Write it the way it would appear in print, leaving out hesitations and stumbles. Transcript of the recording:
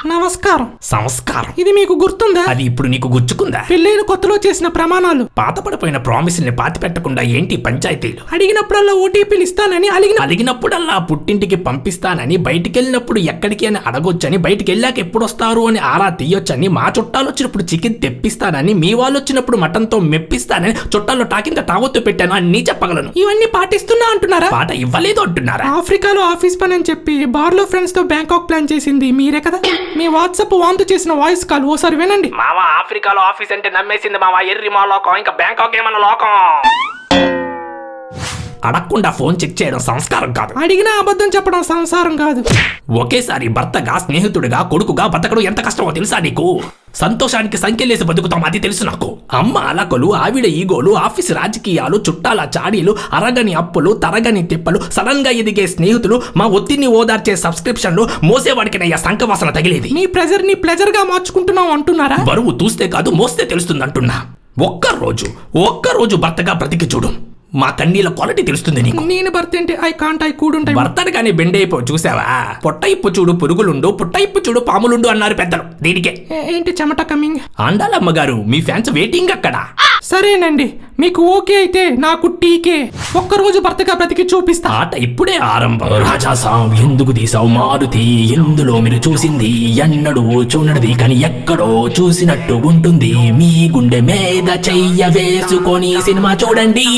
నమస్కారం. సంస్కారం ఇది మీకు గుర్తుందా? అది ఇప్పుడు నీకు గుచ్చుకుందా? పెళ్ళైన కొత్తలో చేసిన ప్రమాణాలు. పాతపడిపోయిన ప్రామిస్ని పాతి పెట్టకుండా ఏంటి పంచాయతీలు? అడిగినప్పుడల్లా ఓటీపీలు ఇస్తానని అలిగినప్పుడల్లా పుట్టింటికి పంపిస్తానని, బయటికెళ్ళినప్పుడు ఎక్కడికి అని అడగొచ్చని, బయటికెళ్ళాక ఎప్పుడొస్తారు అని ఆరా తీయొచ్చని, మా చుట్టాలు వచ్చినప్పుడు చికెన్ తెప్పిస్తానని, మీ వాళ్ళు వచ్చినప్పుడు మటన్తో మెప్పిస్తానని, చుట్టాల్లో టాకింత తాగొత్తు పెట్టాను అన్నీ చెప్పగలను. ఇవన్నీ పాటిస్తున్నా అంటున్నారా? పాట ఇవ్వలేదు అంటున్నారా? ఆఫ్రికాలో ఆఫీస్ పని అని చెప్పి బార్లో ఫ్రెండ్స్ తో బ్యాంకాక్ ప్లాన్ చేసింది మీరే కదా? మీ వాట్సాప్ వాంతు చేసిన వాయిస్ కాల్ ఓసారి వినండి. మావా ఆఫ్రికాలో ఆఫీస్ అంటే నమ్మేసింది మావా, ఎర్రి మా లోకం, ఇంకా బ్యాంకాక్ ఏమన్నా లోకం. అడగకుండా ఫోన్ చెక్ చేయడం సంస్కారం కాదు. అడిగినా అబద్ధం చెప్పడం సంసారం కాదు. ఒకేసారి భర్తగా, స్నేహితుడిగా, కొడుకుగా బతకడం ఎంత కష్టమో తెలుసా నీకు? సంతోషానికి సంఖ్యలేసి బతుకుతాం, అది తెలుసు నాకు. అమ్మ అలకలు, ఆవిడ ఈగోలు, ఆఫీస్ రాజకీయాలు, చుట్టాల చాడీలు, అరగని అప్పులు, తరగని తిప్పలు, సడన్ గా ఎదిగే స్నేహితులు, మా ఒత్తిడిని ఓదార్చే సబ్స్క్రిప్షన్లు, మోసేవాడికినయ్యా సంకవాసన తగిలేది. నీ ప్రెజర్ ని ప్లెజర్ గా మార్చుకుంటున్నావు అంటున్నారా? బరువు చూస్తే కాదు మోస్తే తెలుస్తుంది అంటున్నా. ఒక్కరోజు భర్తగా బ్రతికి చూడు, మా కన్నీల క్వాలిటీ తెలుస్తుంది నీకు. నేను భర్త ఏంటి? ఐ కాంట్ ఐ కూడుంటాయి. భర్తను కానీ బెండైపో చూసావా? పొట్టయిప్పు చూడు పురుగులుండు, పుట్టయిప్పు చూడు పాములుండు అన్నారు పెద్దలు. దీనికే ఏంటి చెమట కమింగ్? ఆండాలమ్మ గారు, మీ ఫ్యాన్స్ వెయిటింగ్ అక్కడ. సరేనండి, మీకు ఓకే అయితే నాకు టీకే. ఒక్కరోజు భర్తగా బ్రతికి చూపిస్తా. ఆట ఇప్పుడే ఆరంభం. రాజాసాం ఎందుకు తీసావు మారుతి? ఎందులో మీరు చూసింది ఎన్నడూ చూడనిది, కానీ ఎక్కడో చూసినట్టు ఉంటుంది. మీ గుండె మీద చెయ్య వేసుకొని సినిమా చూడండి.